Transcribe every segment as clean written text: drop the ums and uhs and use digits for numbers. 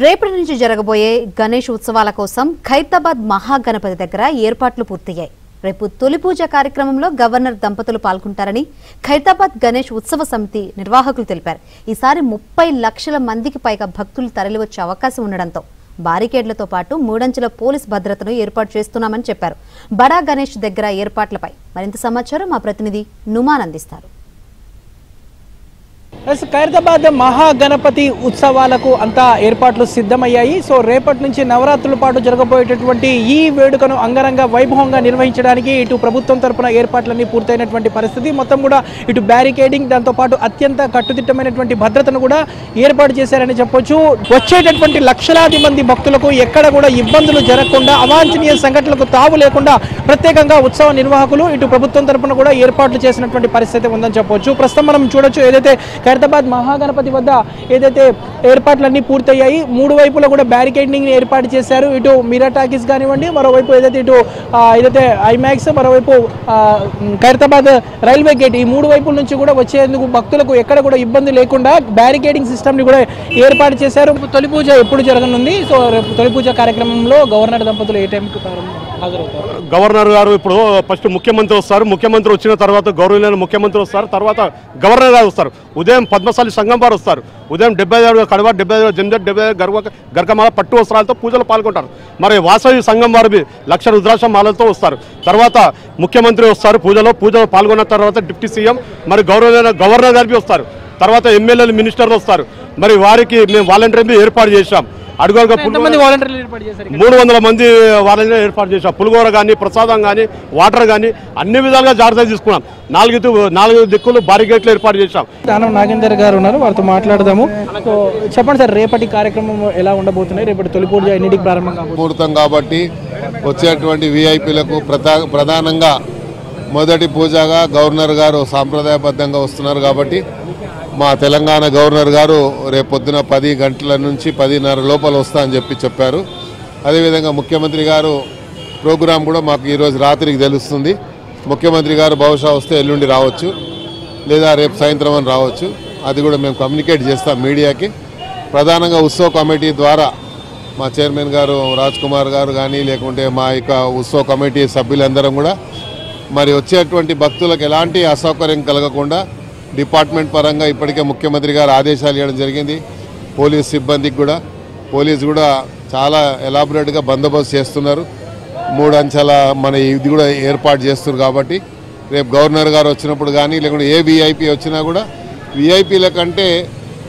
రేపటి నుంచి జరగబోయే గణేష్ ఉత్సవాల కోసం ఖైరతాబాద్ మహాగణపతి దగ్గర ఏర్పాట్లు పూర్తయ్యాయి. రేపు తొలి పూజ కార్యక్రమంలో గవర్నర్ దంపతులు పాల్గొంటారని ఖైరతాబాద్ గణేష్ ఉత్సవ సమితి నిర్వాహకులు తెలిపారు. ఈసారి 30 లక్షల మందికి పైగా భక్తులు తరలివచ్చే అవకాశం ఉండడంతో బారికేడ్లతో పాటు 3 అంచెల పోలీస్ భద్రతను ఏర్పాటు చేస్తున్నామని చెప్పారు. బడా గణేష్ దగ్గర ఏర్పాట్లపై మరింత సమాచారం మా ప్రతినిధి నుమాన్ అందిస్తారు. ఖైరతాబాద్ మహాగణపతి ఉత్సవాలకు అంతా ఏర్పాట్లు సిద్ధమయ్యాయి. సో రేపటి నుంచి నవరాత్రుల పాటు జరగబోయేటటువంటి ఈ వేడుకను అంగరంగ వైభవంగా నిర్వహించడానికి ఇటు ప్రభుత్వం తరపున ఏర్పాట్లన్నీ పూర్తయినటువంటి పరిస్థితి. మొత్తం కూడా ఇటు బ్యారికేడింగ్, దాంతోపాటు అత్యంత కట్టుదిట్టమైనటువంటి భద్రతను కూడా ఏర్పాటు చేశారని చెప్పొచ్చు. వచ్చేటటువంటి లక్షలాది మంది భక్తులకు ఎక్కడ కూడా ఇబ్బందులు జరగకుండా, అవాంఛనీయ సంఘటనలకు తావు లేకుండా ప్రత్యేకంగా ఉత్సవ నిర్వాహకులు ఇటు ప్రభుత్వం తరపున కూడా ఏర్పాట్లు చేసినటువంటి పరిస్థితి ఉందని చెప్పొచ్చు. ప్రస్తుతం మనం చూడొచ్చు, ఏదైతే ఖైరతాబాద్ మహాగణపతి వద్ద ఏదైతే ఏర్పాట్లన్నీ పూర్తయ్యాయి, 3 వైపులా కూడా బ్యారికేడింగ్ ఏర్పాటు చేశారు. ఇటు మీరా టాకీస్ కానివ్వండి, మరోవైపు ఏదైతే ఐమాక్స్, మరోవైపు ఖైరతాబాద్ రైల్వే గేట్, ఈ 3 వైపుల నుంచి కూడా వచ్చేందుకు భక్తులకు ఎక్కడ కూడా ఇబ్బంది లేకుండా బ్యారికేడింగ్ సిస్టమ్ ని కూడా ఏర్పాటు చేశారు. తొలి పూజ ఎప్పుడు జరగనుంది? సో తొలి పూజ కార్యక్రమంలో గవర్నర్ దంపతులు ఏ టైంకి హాజరవుతారు? గవర్నర్ గారు ఇప్పుడు ఫస్ట్ ముఖ్యమంత్రి వస్తారు, ముఖ్యమంత్రి వచ్చిన తర్వాత గౌరవనీయ ముఖ్యమంత్రి వస్తారు, తర్వాత గవర్నర్ గారు వస్తారు. ఉదయం పద్మశాలి సంఘం వారు వస్తారు. ఉదయం 75 కడవ, 75 జంజట్, 75 గర్గమాల పట్టు వస్త్రాలతో పూజలు పాల్గొంటారు. మరి వాసవి సంఘం వారి 1,00,000 రుద్రాక్ష మాలలతో వస్తారు. తర్వాత ముఖ్యమంత్రి వస్తారు. పూజలో పాల్గొన్న తర్వాత డిప్యూటీ సీఎం మరి గవర్నర్ గారికి వస్తారు. తర్వాత ఎమ్మెల్యేలు, మినిస్టర్లు వస్తారు. మరి వారికి మేము వాలంటీర్లు ఏర్పాటు చేశాం. 300 మంది వాలంటీర్లు ఏర్పాటు చేశాం. పులిగోర కానీ, ప్రసాదం కానీ, వాటర్ కానీ అన్ని విధాలుగా జాగ్రత్తలు తీసుకున్నాం. 4 దిక్కులు బారిగేట్లు ఏర్పాటు చేశాం. దానం నాగేందర్ గారు ఉన్నారు, వారితో మాట్లాడదాము. చెప్పండి సార్, రేపటి కార్యక్రమం ఎలా ఉండబోతున్నాయి? రేపటి తొలి పూజ ఎన్నింటికి ప్రారంభం కాబట్టి వచ్చేటువంటి విఐపీలకు ప్రధానంగా మొదటి పూజగా గవర్నర్ గారు సాంప్రదాయబద్ధంగా వస్తున్నారు. కాబట్టి మా తెలంగాణ గవర్నర్ గారు రేపొద్దున 10 గంటల నుంచి 10:30 లోపల వస్తా అని చెప్పారు. అదేవిధంగా ముఖ్యమంత్రి గారు ప్రోగ్రాం కూడా మాకు ఈరోజు రాత్రికి తెలుస్తుంది. ముఖ్యమంత్రి గారు బహుశా వస్తే ఎల్లుండి రావచ్చు, లేదా రేపు సాయంత్రం అని రావచ్చు. అది కూడా మేము కమ్యూనికేట్ చేస్తాం మీడియాకి. ప్రధానంగా ఉత్సవ కమిటీ ద్వారా మా చైర్మన్ గారు రాజ్ కుమార్ గారు కానీ, లేకుంటే మా ఉత్సవ కమిటీ సభ్యులందరం కూడా మరి వచ్చేటువంటి భక్తులకు ఎలాంటి అసౌకర్యం కలగకుండా డిపార్ట్మెంట్ పరంగా ఇప్పటికే ముఖ్యమంత్రి గారు ఆదేశాలు ఇవ్వడం జరిగింది. పోలీస్ సిబ్బందికి కూడా పోలీసు కూడా చాలా ఎలాబొరేట్గా బందోబస్తు చేస్తున్నారు. 3 అంచెల మన ఇది కూడా ఏర్పాటు చేస్తున్నారు. కాబట్టి రేపు గవర్నర్ గారు వచ్చినప్పుడు కానీ, లేకుంటే ఏ విఐపీ వచ్చినా కూడా విఐపీల కంటే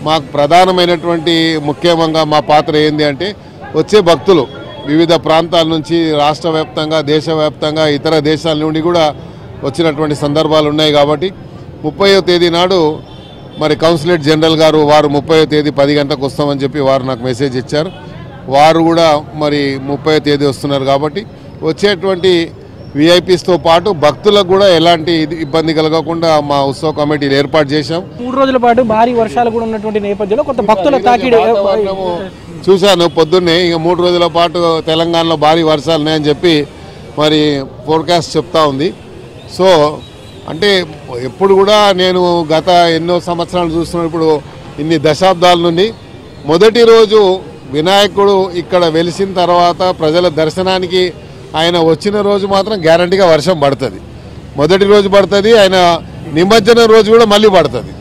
మాకు ప్రధానమైనటువంటి ముఖ్యంగా మా పాత్ర ఏంది అంటే, వచ్చే భక్తులు వివిధ ప్రాంతాల నుంచి రాష్ట్ర వ్యాప్తంగా, దేశవ్యాప్తంగా, ఇతర దేశాల నుండి కూడా వచ్చినటువంటి సందర్భాలు ఉన్నాయి. కాబట్టి 30వ తేదీ నాడు మరి కౌన్సిలేట్ జనరల్ గారు వారు 30వ తేదీ 10 గంటలకు వస్తామని చెప్పి వారు నాకు మెసేజ్ ఇచ్చారు. వారు కూడా మరి 30వ తేదీ వస్తున్నారు. కాబట్టి వచ్చేటువంటి విఐపీస్తో పాటు భక్తులకు కూడా ఎలాంటి ఇబ్బంది కలగకుండా మా ఉత్సవ కమిటీలు ఏర్పాటు చేశాం. 3 రోజుల పాటు భారీ వర్షాలు కూడా ఉన్నటువంటి నేపథ్యంలో కొంత భక్తుల తాకిడి చూశాను పొద్దున్నే. ఇక 3 రోజుల పాటు తెలంగాణలో భారీ వర్షాలు ఉన్నాయని చెప్పి మరి ఫోర్కాస్ట్ చెప్తా ఉంది. సో అంటే ఎప్పుడు కూడా నేను గత ఎన్నో సంవత్సరాలు చూస్తున్నాను, ఇప్పుడు ఇన్ని దశాబ్దాల నుండి మొదటి రోజు వినాయకుడు ఇక్కడ వెలిసిన తర్వాత ప్రజల దర్శనానికి ఆయన వచ్చిన రోజు మాత్రం గ్యారంటీగా వర్షం పడుతుంది. మొదటి రోజు పడుతుంది, ఆయన నిమజ్జనం రోజు కూడా మళ్ళీ పడుతుంది.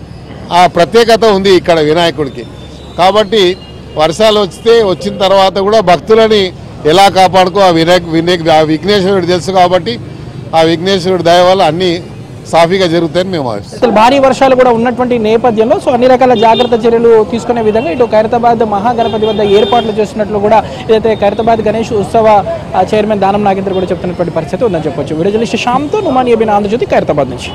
ఆ ప్రత్యేకత ఉంది ఇక్కడ వినాయకుడికి. కాబట్టి వర్షాలు వచ్చిన తర్వాత కూడా భక్తులని ఎలా కాపాడుకో ఆ విఘ్నేశ్వరుడు తెలుసు. కాబట్టి ఆ విఘ్నేశ్వరుడి దయ వల్ల అన్నీ సాఫీగా జరుగుతాయని మేము అసలు భారీ వర్షాలు కూడా ఉన్నటువంటి నేపథ్యంలో సో అన్ని రకాల జాగ్రత్త చర్యలు తీసుకునే విధంగా ఇటు ఖైరతాబాద్ మహాగణపతి వద్ద ఏర్పాట్లు చేస్తున్నట్లు కూడా ఏదైతే ఖైరతాబాద్ గణేష్ ఉత్సవ చైర్మన్ దానం నాగేందర్ కూడా చెప్తున్నటువంటి పరిస్థితి ఉందని చెప్పొచ్చు. వీడియో జర్నలిస్ట్ శ్యామ్తో నుమాన్ ఏబిన్, ఆంధ్రజ్యోతి, ఖైరతాబాద్ నుంచి.